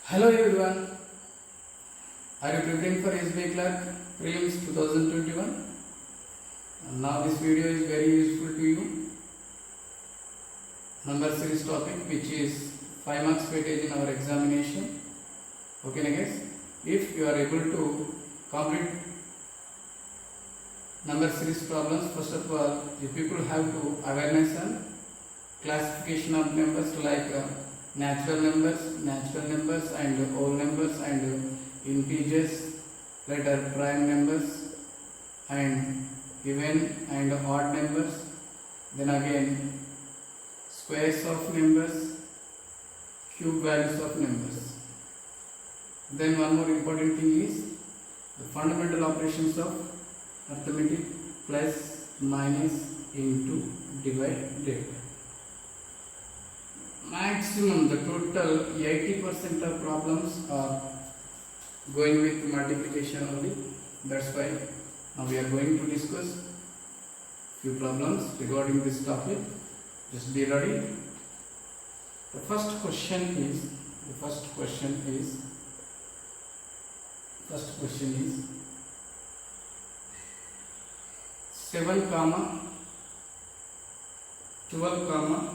Hello everyone, are you preparing for SBI Clerk Prelims 2021? Now this video is very useful to you. Number series topic which is 5 marks weightage in our examination. Okay na guys, if you are able to complete number series problems, first of all you people have to awareness on classification of numbers like natural numbers and whole numbers and integers, later prime numbers and even and odd numbers, then again squares of numbers, cube values of numbers. Then one more important thing is the fundamental operations of arithmetic: plus, minus, into, divide. Maximum, the total 80% of problems are going with multiplication only. That's why now we are going to discuss few problems regarding this topic. Just be ready. The first question is 7, 12,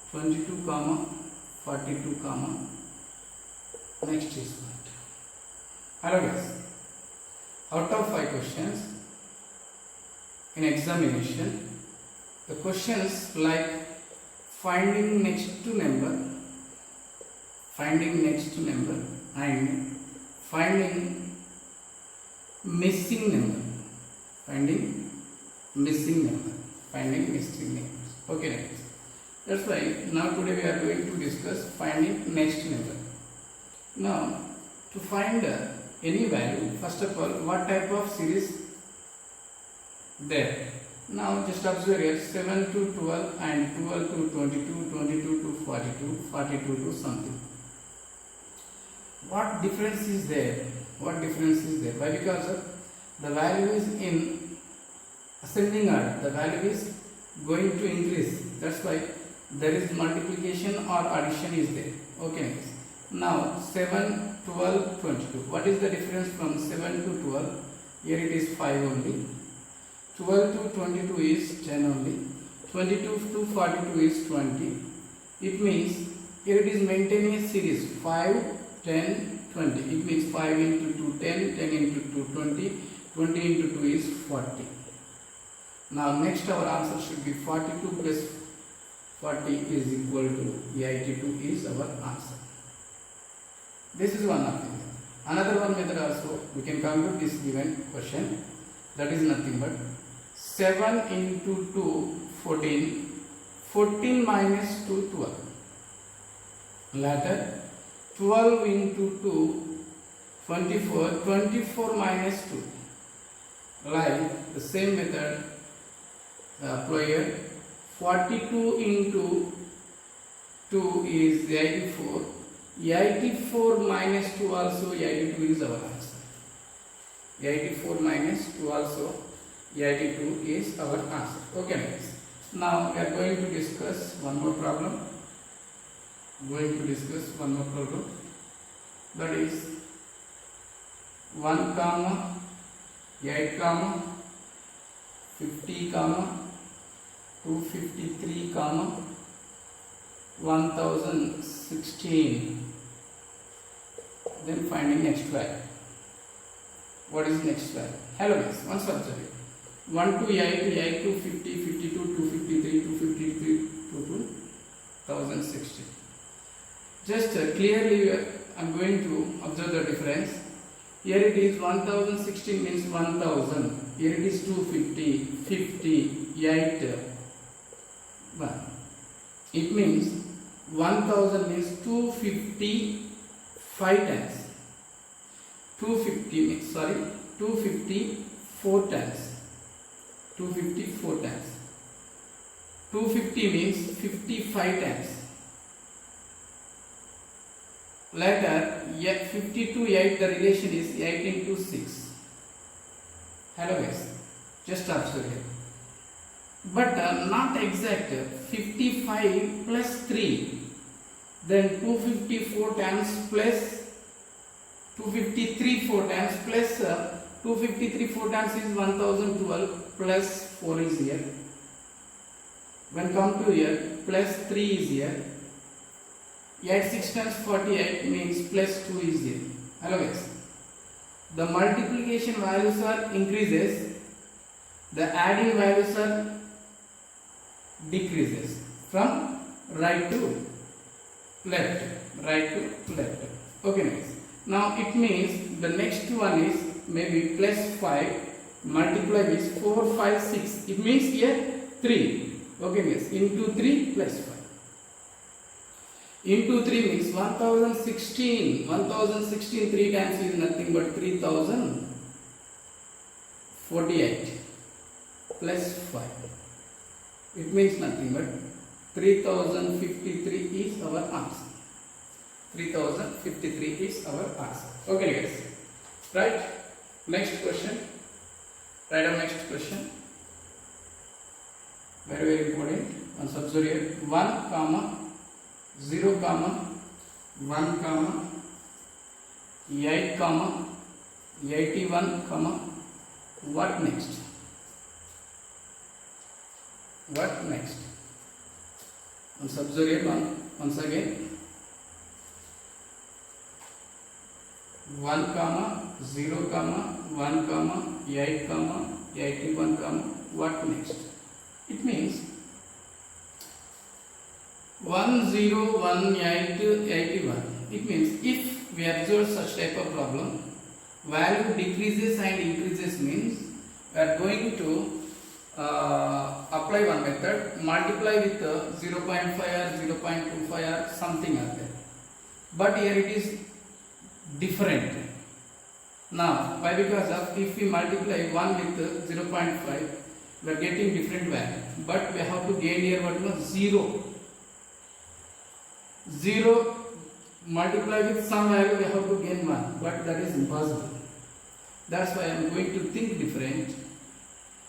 22, 42, next is what? Hello guys, out of 5 questions in examination, the questions like finding next to number and finding missing number. Okay guys, that's why now today we are going to discuss finding next number. Now to find any value, first of all, what type of series there? Now just observe here, 7 to 12 and 12 to 22, 22 to 42, 42 to something. What difference is there? Why? Because the value is in ascending order, the value is going to increase. That's why there is multiplication or addition is there. Okay. Now 7, 12, 22. What is the difference from 7 to 12? Here it is 5 only. 12 to 22 is 10 only. 22 to 42 is 20. It means here it is maintaining a series 5, 10, 20. It means 5 into 2, 10, 10 into 2, 20, 20 into 2 is 40. Now next our answer should be 42 plus 40 is equal to 82 is our answer. This is one of them. Another one method also we can compute this given question. That is nothing but 7 into 2, 14, 14 minus 2, 12. Later 12 into 2, 24, 24 minus 2. Like the same method apply here. 42 into 2 is 84. 84 minus 2 also 82 is our answer. 84 minus 2 also 82 is our answer. Okay guys. Now we are going to discuss one more problem. That is 1, 8, 50, 253, 1016. Then finding next value. What is next value? Hello guys, once observe it. 1 to 8, 8 to 50, 52, 253, 253 to 2016. Just clearly I am going to observe the difference. Here it is 1016 means 1000. Here it is 250, 50, 8. 1. It means 1000 means 255 times. 254 times. 250 means 55 times. Later 50 to 8, the relation is 8 into 6. Hello guys, just observe here. But not exact. 55 plus 3 then 254 times plus 253 4 times plus 253 4 times is 1012 plus 4 is here. When come to here, plus 3 is here. 8 6 times 48 means plus 2 is here. Hello guys. The multiplication values are increases. The adding values are decreases from right to left. Right to left. Okay guys. Now it means the next one is maybe plus 5 multiply with 4 5 6. It means here 3. Okay guys. Into 3 plus 5. Into 3 means 1016. 1016 3 times is nothing but 3048 plus 5. It means nothing but 3053 is our answer. 3053 is our answer. Okay guys. Right? Next question. Write down next question. Very very important. One substitute here. 1 comma 0 comma 1 comma 8 comma 81 comma what next? What next? One substitute here. Once again. 1 comma 0 comma 1 comma 8 comma 81 comma what next? It means 101881. It means if we observe such type of problem, value decreases and increases means we are going to apply one method, multiply with 0.5 or 0.25 or something like that. But here it is different. Now why? Because of if we multiply 1 with 0.5, we are getting different value, but we have to gain here what was 0 multiply with some value, we have to gain 1, but that is impossible. That's why I am going to think different.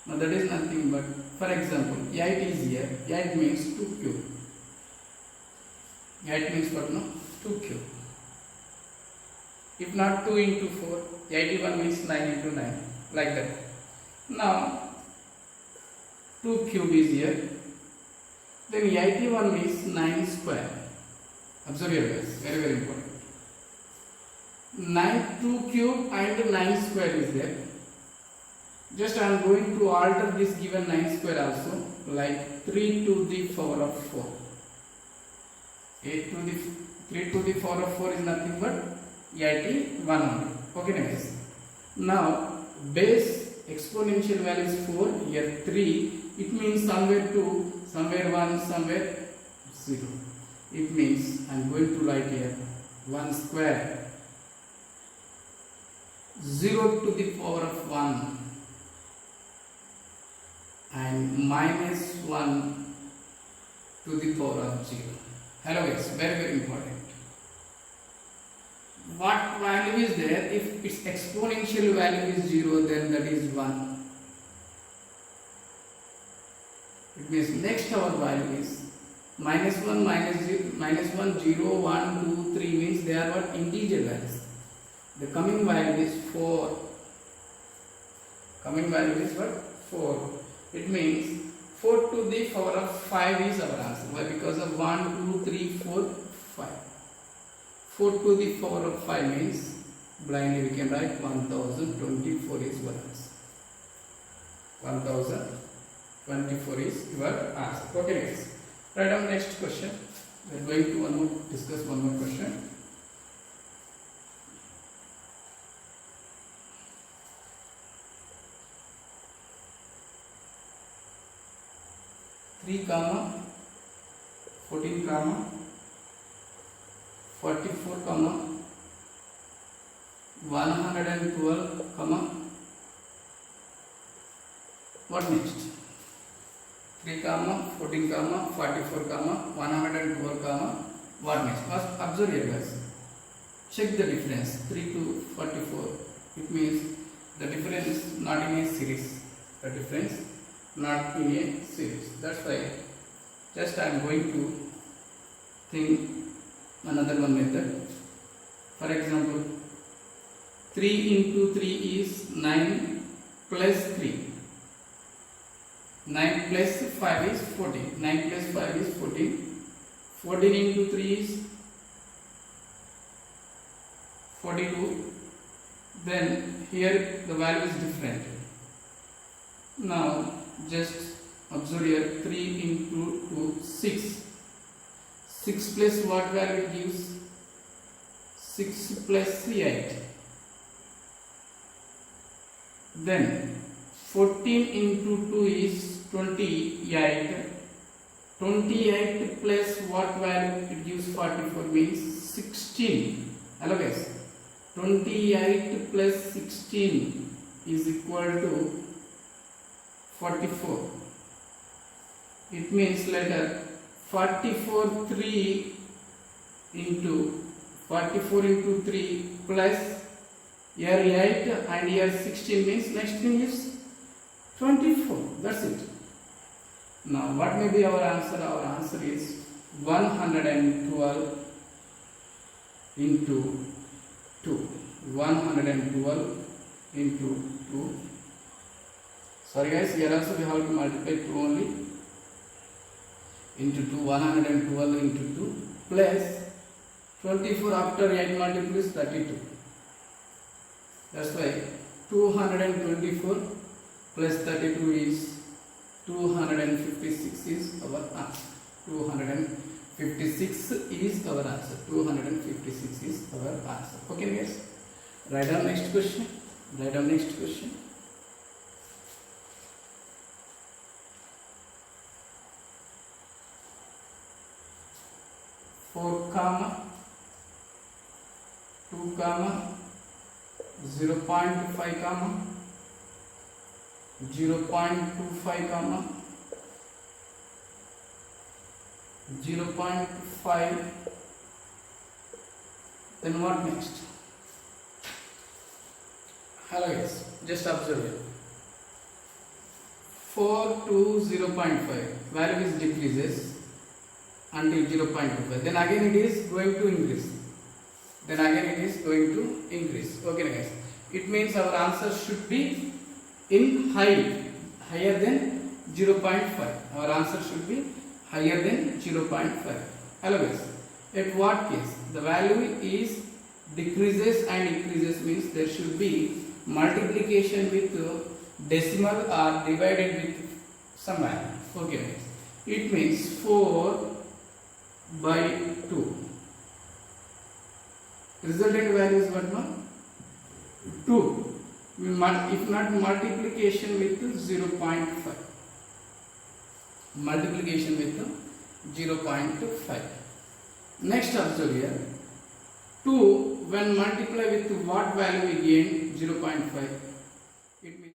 Now that is nothing but, for example, 8 is here. 8 means 2 cube. 8 means what? No, 2 cube. If not 2 into 4, 81 means 9 into 9, like that. Now 2 cube is here. Then 81 means 9 square. Observe here guys, very very important. 2 cube and 9 square is there. Just I am going to alter this given 9 square also, like 3 to the power of 4. 3 to the power of 4 is nothing but 81 only. Okay guys. Now base exponential value is 4, here 3. It means somewhere 2, somewhere 1, somewhere 0. It means I am going to write here 1 square 0 to the power of 1 and minus 1 to the power of 0. Hello guys, very very important. What value is there? If its exponential value is 0, then that is 1. It means next our value is minus 1, minus 1, 0, 1, 2, 3 means they are what? Integer values. The coming value is 4. Coming value is what? 4. It means 4 to the power of 5 is our answer. Why? Because of 1, 2, 3, 4, 5. 4 to the power of 5 means blindly we can write 1024 is our answer. 1024 is your answer. Okay guys. Write down next question. We are going to discuss one more question. Three comma 14 comma 44 comma 112 comma what next? 3 comma 14 comma 44 comma 112 comma what next? First observe here guys. Check the difference. 3 to 44. It means the difference not in a series. The difference not in a series. That's why just I am going to think another one method. For example, 3 into 3 is 9 plus 3. 9 plus 5 is 14. 9 plus 5 is 14. 14 into 3 is 42. Then here the value is different. Now just observe here, 3 into 2, 6. 6 plus what value it gives? 6 plus 8. Then 14 into 2 is 28. 28 plus what value it gives? 44 means 16. Hello guys. 28 plus 16 is equal to 44. It means later 44 3 into 44 into 3 plus here 8 and here 16 means next thing is 24. That's it. Now what may be our answer? Our answer is 112 into 2. 112 into 2. Sorry guys, here also we have to multiply 2 only. Into 2, 112 into 2 plus 24 after 8 multiplies 32. That's why 224 plus 32 is 256 is our answer. 256 is our answer. 256 is our answer. Okay guys. Write down next question. Write down next question. Four comma 2 comma 0.5 comma 0.25 comma 0.5. Then what next? Hello guys, just observe it. 4 to 0.5 value is decreases until 0.25. Then again it is going to increase. Then again it is going to increase. Okay guys. It means our answer should be in higher than 0.5. Our answer should be higher than 0.5. Hello guys. At what case? The value is decreases and increases means there should be multiplication with decimal or divided with some value. Okay guys. It means 4 by 2. Resultant value is what now? 2. If not multiplication with 0.5. Multiplication with 0.5. Next observe here. 2 when multiply with what value we gain? 0.5.